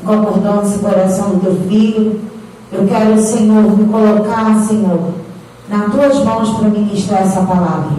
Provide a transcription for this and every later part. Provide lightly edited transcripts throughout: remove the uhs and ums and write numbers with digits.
concordância no coração do teu filho. Eu quero, Senhor, me colocar, Senhor, nas tuas mãos para ministrar essa palavra.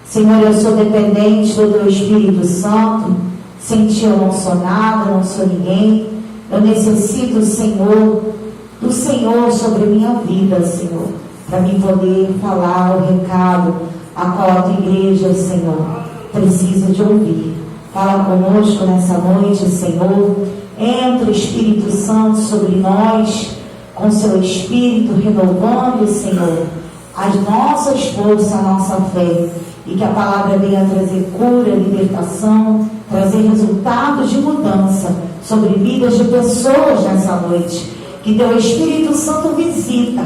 Senhor, eu sou dependente do teu Espírito Santo. Sem ti eu não sou nada, não sou ninguém. Eu necessito, Senhor, do Senhor sobre minha vida, Senhor, para mim poder falar o recado a qual a tua igreja, Senhor, precisa de ouvir. Fala conosco nessa noite, Senhor. Entra o Espírito Santo sobre nós, com seu Espírito renovando, Senhor, as nossas forças, a nossa fé, e que a palavra venha trazer cura, libertação, trazer resultados de mudança sobre vidas de pessoas nessa noite. Que teu Espírito Santo visita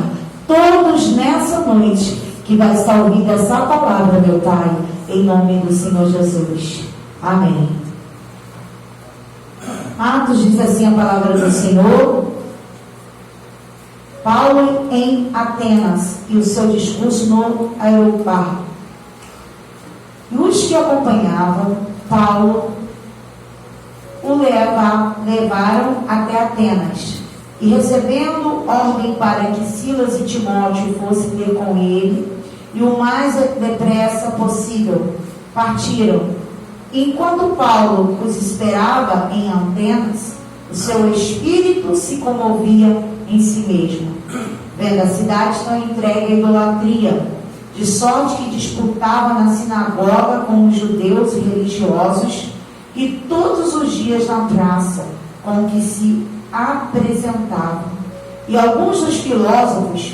todos nessa noite que vai estar ouvindo essa palavra, meu Pai, em nome do Senhor Jesus. Amém. Atos diz assim a palavra do Senhor. Paulo em Atenas e o seu discurso no Areópago. E os que acompanhavam Paulo o levaram até Atenas. E recebendo ordem para que Silas e Timóteo fossem ter com ele, e o mais depressa possível, partiram. Enquanto Paulo os esperava em Atenas, o seu espírito se comovia em si mesmo, vendo a cidade tão entregue à idolatria, de sorte que disputava na sinagoga com os judeus e religiosos, e todos os dias na praça com que se apresentavam. E alguns dos filósofos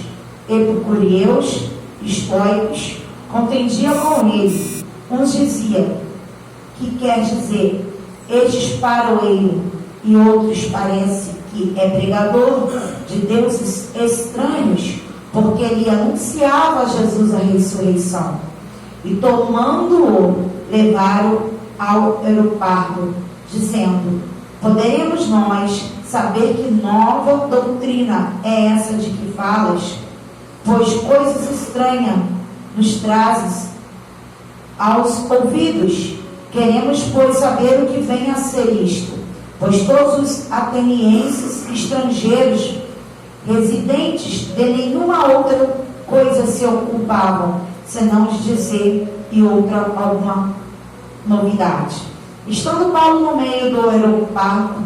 epicureus, estoicos, contendiam com ele. Uns diziam: que quer dizer estes paroeiro? E outros parece que é pregador de deuses estranhos, porque ele anunciava a Jesus a ressurreição. E tomando-o, levaram ao Areópago, dizendo: poderemos nós saber que nova doutrina é essa de que falas? Pois coisas estranhas nos trazes aos ouvidos. Queremos, pois, saber o que vem a ser isto. Pois todos os atenienses estrangeiros, residentes, de nenhuma outra coisa se ocupavam, senão de dizer e outra alguma novidade. Estando Paulo no meio do Areópago,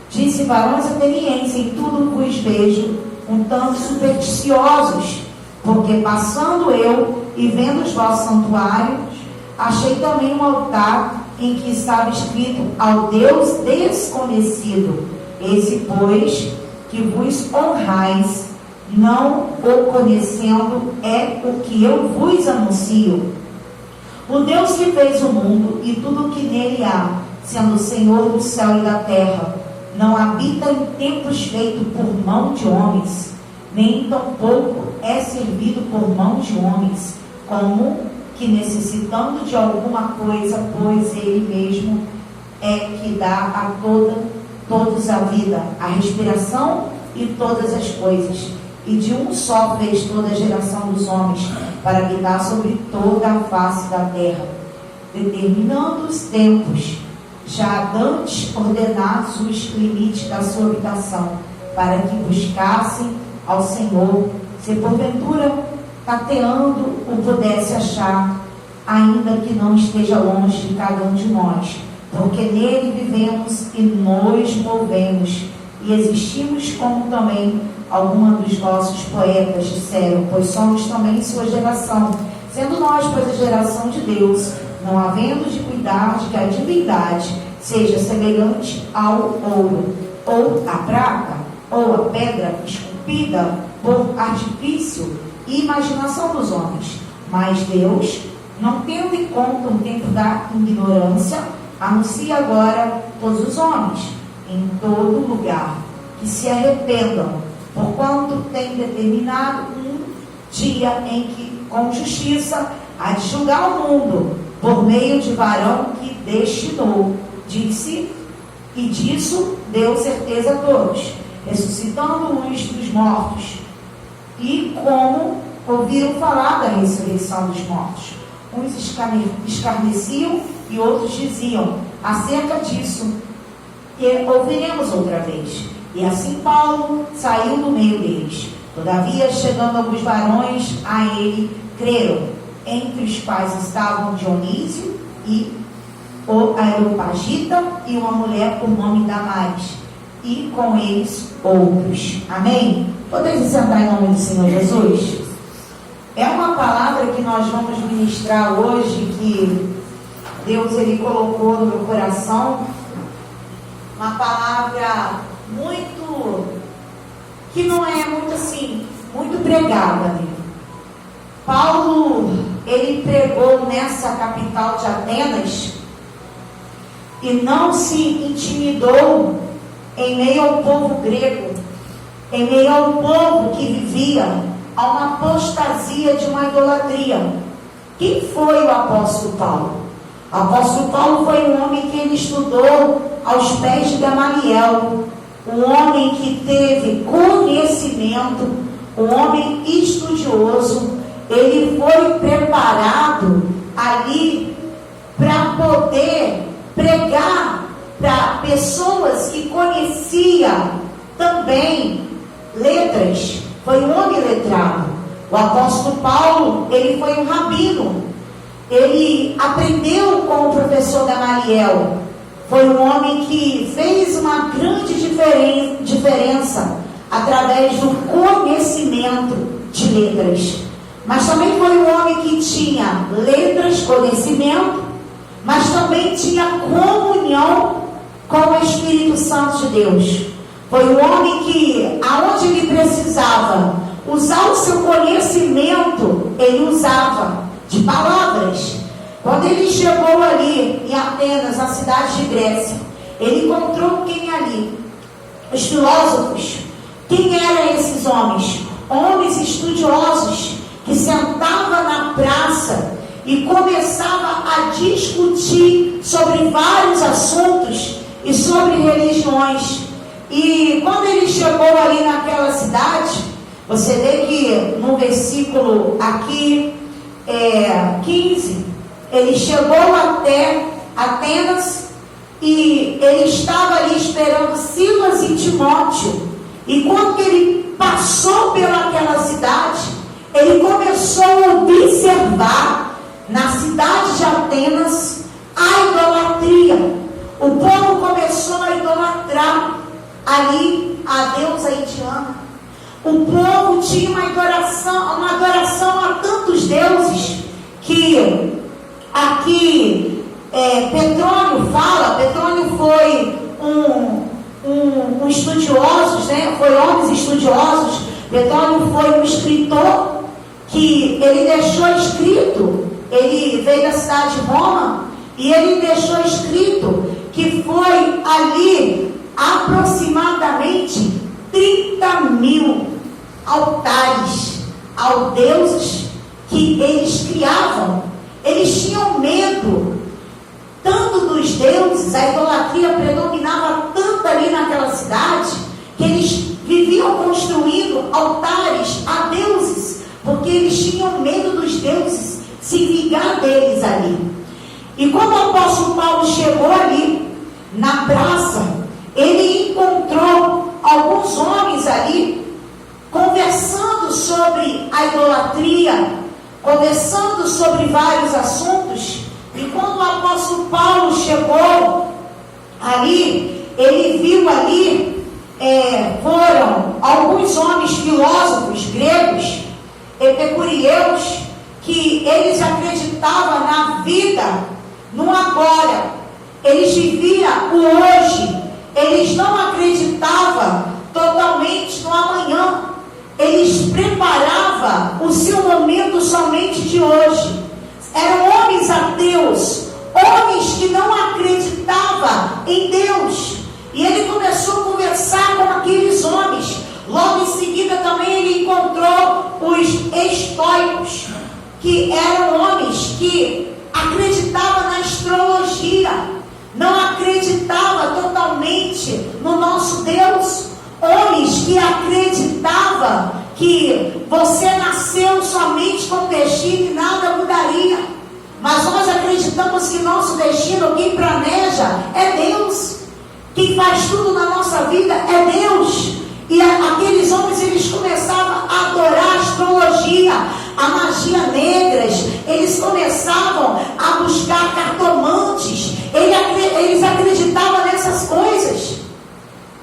disse: varões atenienses, em tudo vos vejo um tanto supersticiosos, porque passando eu e vendo os vossos santuários, achei também um altar em que estava escrito: ao Deus desconhecido. Esse, pois, que vos honrais, não o conhecendo, é o que eu vos anuncio. O Deus que fez o mundo e tudo o que nele há, sendo o Senhor do céu e da terra, não habita em templos feitos por mão de homens, nem tampouco é servido por mão de homens, como que necessitando de alguma coisa, pois ele mesmo é que dá a todos a vida, a respiração e todas as coisas. E de um só fez toda a geração dos homens, para habitar sobre toda a face da terra, determinando os tempos, já dantes ordenados os limites da sua habitação, para que buscassem ao Senhor, se porventura tateando o pudesse achar, ainda que não esteja longe de cada um de nós, porque nele vivemos e nos movemos e existimos, como também alguns dos vossos poetas disseram, pois somos também sua geração, sendo nós, pois, a geração de Deus, não havendo de cuidar de que a divindade seja semelhante ao ouro, ou à prata, ou à pedra esculpida por artifício e imaginação dos homens. Mas Deus, não tendo em conta o tempo da ignorância, anuncia agora todos os homens, em todo lugar, que se arrependam, porquanto tem determinado um dia em que, com justiça, há de julgar o mundo, por meio de varão que destinou, disse, e disso deu certeza a todos, ressuscitando uns dos mortos. E como ouviram falar da ressurreição dos mortos, uns escarneciam e outros diziam acerca disso: que ouviremos outra vez. E assim Paulo saiu do meio deles. Todavia, chegando alguns varões a ele, creram, entre os quais estavam Dionísio e o Areopagita e uma mulher por nome Damaris, e com eles outros. Amém? Podeis sentar em nome do Senhor Jesus? É uma palavra que nós vamos ministrar hoje, que Deus ele colocou no meu coração, uma palavra que não é muito assim, muito pregada, né? Paulo, ele pregou nessa capital de Atenas e não se intimidou em meio ao povo grego, em meio ao povo que vivia a uma apostasia de uma idolatria. Quem foi o apóstolo Paulo? O apóstolo Paulo foi um homem que ele estudou aos pés de Gamaliel, um homem que teve conhecimento, um homem estudioso. Ele foi preparado ali para poder pregar para pessoas que conheciam também letras. Foi um homem letrado. O apóstolo Paulo, ele foi um rabino. Ele aprendeu com o professor Gamaliel. Foi um homem que fez uma grande diferença através do conhecimento de letras. Mas também foi um homem que tinha letras, conhecimento, mas também tinha comunhão com o Espírito Santo de Deus. Foi um homem que, aonde ele precisava usar o seu conhecimento, ele usava de palavras. Quando ele chegou ali em Atenas, na cidade de Grécia, ele encontrou quem ali? Os filósofos. Quem eram esses homens? Homens estudiosos que sentavam na praça e começava a discutir sobre vários assuntos e sobre religiões. E quando ele chegou ali naquela cidade, você vê que no versículo aqui 15, ele chegou até Atenas e ele estava ali esperando Silas e Timóteo. E quando ele passou pelaquela cidade, ele começou a observar na cidade de Atenas a idolatria. O povo começou a idolatrar ali a deusa Diana. O povo tinha uma adoração a tantos deuses que aqui Petrônio fala. Petrônio foi um estudioso, né? Foi homens estudiosos. Petrônio foi um escritor que ele deixou escrito, ele veio da cidade de Roma, e ele deixou escrito que foi ali aproximadamente 30.000 altares aos deuses que eles criavam. Eles tinham medo tanto dos deuses, a idolatria predominava tanto ali naquela cidade, que eles viviam construindo altares a deuses, porque eles tinham medo dos deuses se vingar deles ali. E quando o apóstolo Paulo chegou ali na praça, ele encontrou alguns homens ali conversando sobre a idolatria, conversando sobre vários assuntos. E quando o apóstolo Paulo chegou ali, ele viu ali foram alguns homens filósofos gregos, epicureus, que eles acreditavam na vida, no agora. Eles viviam o hoje. Eles não acreditavam totalmente no amanhã. Eles preparavam o seu momento somente de hoje. Eram homens ateus, homens que não acreditavam em Deus. E ele começou a conversar com aqueles homens. Logo em seguida também ele encontrou os estoicos, que eram homens que acreditavam na astrologia, não acreditavam totalmente no nosso Deus. Homens que acreditavam que você nasceu somente com destino e nada mudaria. Mas nós acreditamos que nosso destino, quem planeja, é Deus. Quem faz tudo na nossa vida é Deus. E aqueles homens, eles começavam a adorar a astrologia, a magia negras. Eles começavam a buscar cartomantes. Eles acreditavam nessas coisas.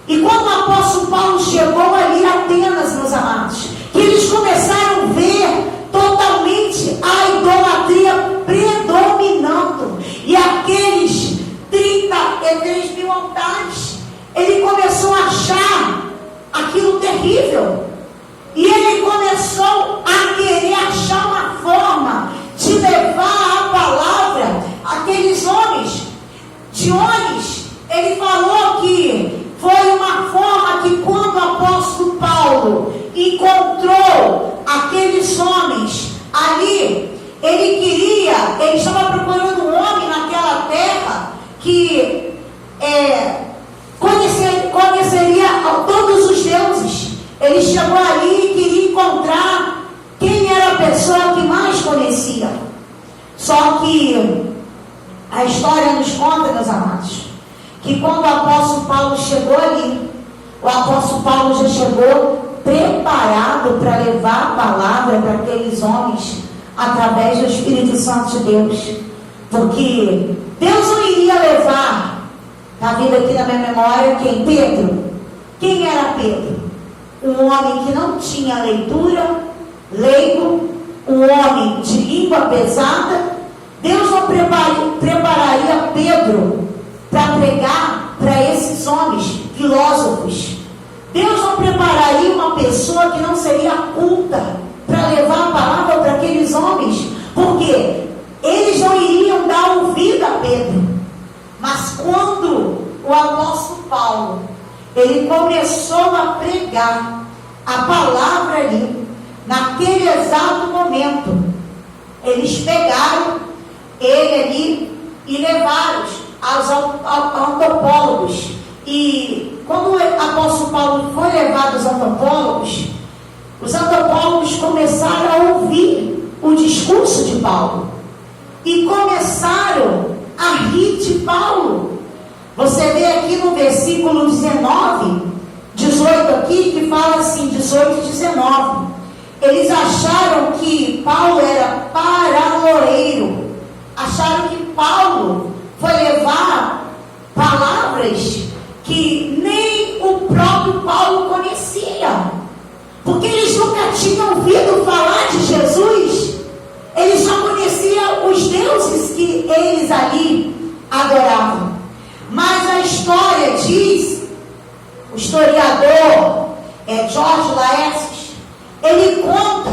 E quando o apóstolo Paulo chegou ali a Atenas, meus amados, que eles começaram a ver totalmente a idolatria predominando. E aqueles 33 mil altares, ele começou a achar aquilo terrível. E ele começou a querer achar uma forma de levar a palavra àqueles homens. Dionis, ele falou que foi uma forma que quando o apóstolo Paulo encontrou aqueles homens ali, ele estava procurando um homem naquela terra que conheceria todos os deuses. Ele chegou ali e queria encontrar quem era a pessoa que mais conhecia. Só que a história nos conta, meus amados, que quando o apóstolo Paulo chegou ali, o apóstolo Paulo já chegou preparado para levar a palavra para aqueles homens através do Espírito Santo de Deus. Porque Deus não iria levar, está vindo aqui na minha memória, quem? Pedro. Quem era Pedro? Um homem que não tinha leitura, leigo, um homem de língua pesada. Deus não prepararia Pedro para pregar para esses homens filósofos. Deus não prepararia uma pessoa que não seria culta para levar a palavra para aqueles homens, porque eles não iriam dar ouvido a Pedro. Mas quando o apóstolo Paulo, ele começou a pregar a palavra ali, naquele exato momento, eles pegaram ele ali e levaram aos antropólogos. E quando o apóstolo Paulo foi levado aos antropólogos, os antropólogos começaram a ouvir o discurso de Paulo e começaram a rir de Paulo. Você vê aqui no versículo 19, 18 aqui, que fala assim, 18 e 19. Eles acharam que Paulo era paraloeiro. Acharam que Paulo foi levar palavras que nem o próprio Paulo conhecia. Porque eles nunca tinham ouvido falar de Jesus. Eles só conheciam os deuses que eles ali adoravam. Mas a história diz, o historiador George Laertes, ele conta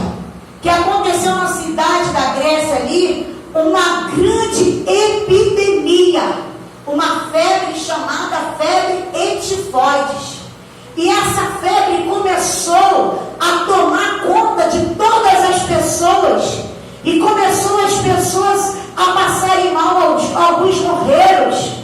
que aconteceu na cidade da Grécia ali uma grande epidemia, uma febre chamada febre etifoides. E essa febre começou a tomar conta de todas as pessoas. E começou as pessoas a passarem mal, alguns morreram.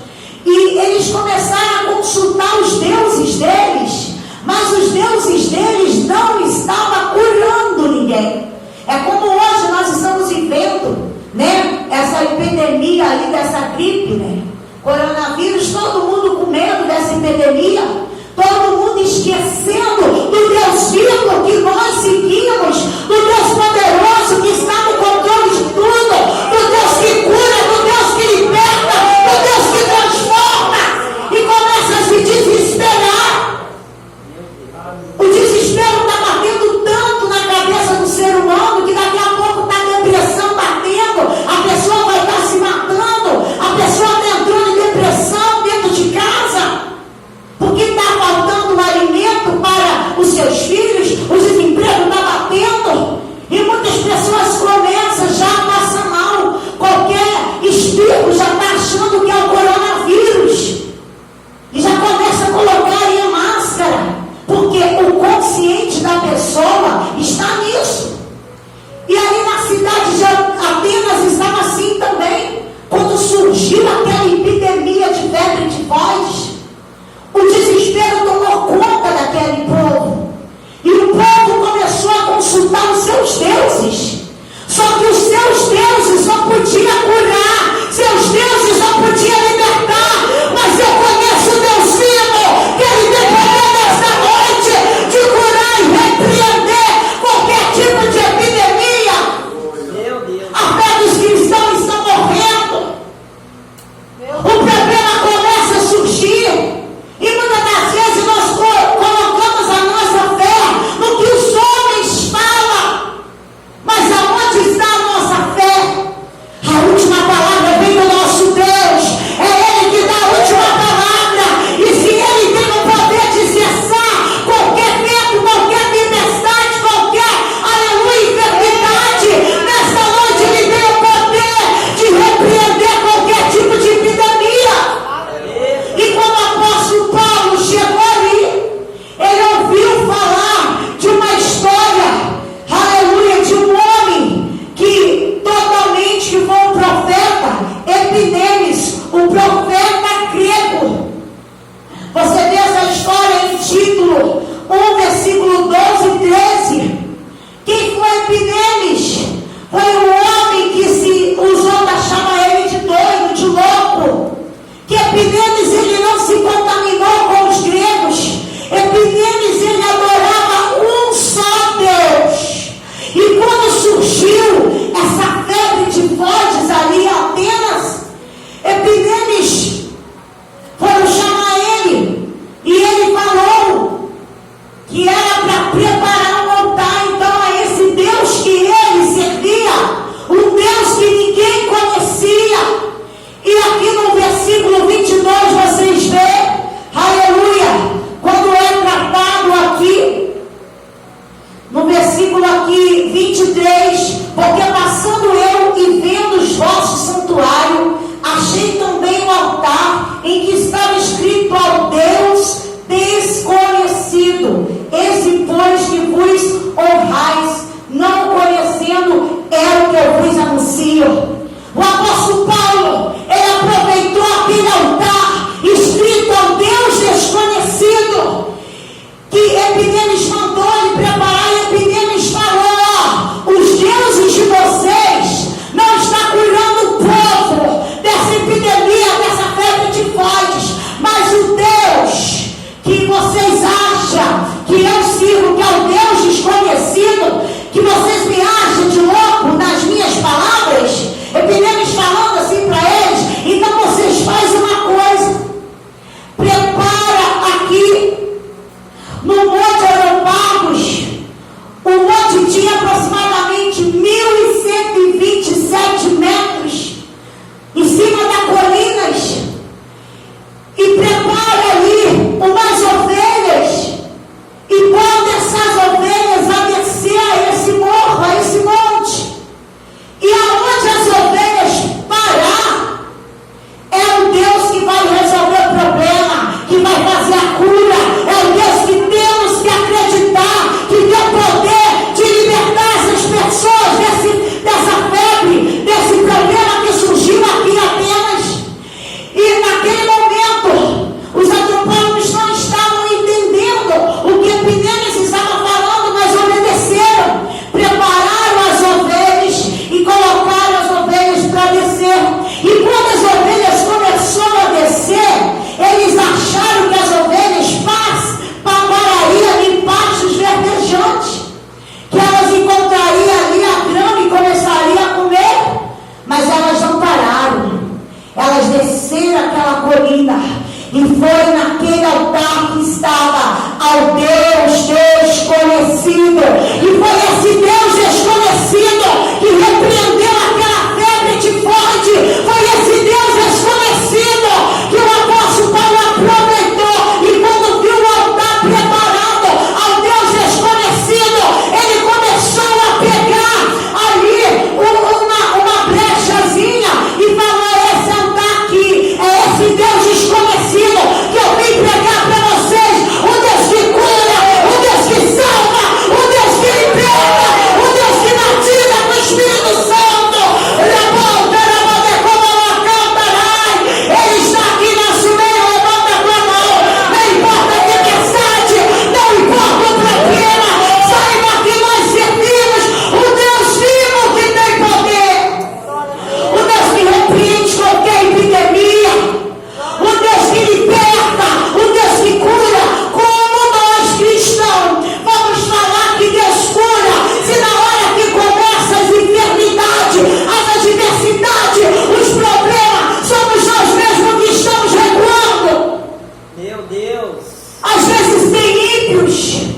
E eles começaram a consultar os deuses deles, mas os deuses deles não estavam curando ninguém. É como hoje nós estamos vivendo, né? Essa epidemia ali dessa gripe, né? Coronavírus, todo mundo com medo dessa epidemia, todo mundo esquecendo do Deus vivo que nós seguimos, do Deus poderoso que está no controle de tudo, do Deus que cura, do Deus que liberta, do Deus que transforma, e começa a se desesperar. O desespero está batendo tanto na cabeça do ser humano que daqui a pouco está a depressão batendo, a pessoa vai estar se matando, a pessoa está entrando em depressão dentro de casa, porque está que vocês me achem de louco nas minhas palavras, Epineus falando assim para eles, então vocês fazem uma coisa, prepara aqui, no Monte Areópagos, o monte tinha aproximadamente 1.127 metros, em cima das colinas, e prepara ali umas ovelhas, e quando essas ovelhas a descer a esse morro, a esse monte, e aonde as ovelhas parar, é o Deus que vai resolver o problema, que vai fazer a cura, é o Deus que temos que acreditar, que tem o poder de libertar essas pessoas dessa febre, desse problema que surgiu aqui em Atenas. E naquele momento, os antropólogos não estavam entendendo o que Epineus estava falando, mas obedeceram, prepararam as ovelhas e colocaram as ovelhas para descer. E quando as ovelhas começaram a descer, eles acharam que as ovelhas parariam em pastos verdejantes, que elas encontrariam ali a grama e começariam a comer, mas elas não pararam. Elas desceram aquela colina e foi naquele altar que estava ao Deus desconhecido, e foi esse Deus desconhecido que repreendeu aquela febre tifoide, foi esse Deus desconhecido que o apóstolo Paulo aproveitou, e quando viu o altar preparado ao Deus desconhecido, ele começou a pegar ali uma brechazinha e falou: esse altar aqui é esse Deus desconhecido que eu vim pregar para vocês, o Deus que cura, o Deus que salva, o Deus que liberta, o Deus que batiza com o Espírito Santo. Ele está aqui no nosso meio, levanta a tua mão, não importa a tempestade, não importa o problema, saiba que nós servimos o Deus vivo que tem poder, o Deus que repreende qualquer epidemia, o Deus que liberta, o Deus que cura. Como nós cristãos vamos falar que Deus cura, se na hora que começa as enfermidades, as adversidades, os problemas, somos nós mesmos que estamos recuando? Meu Deus! Às vezes tem ímpios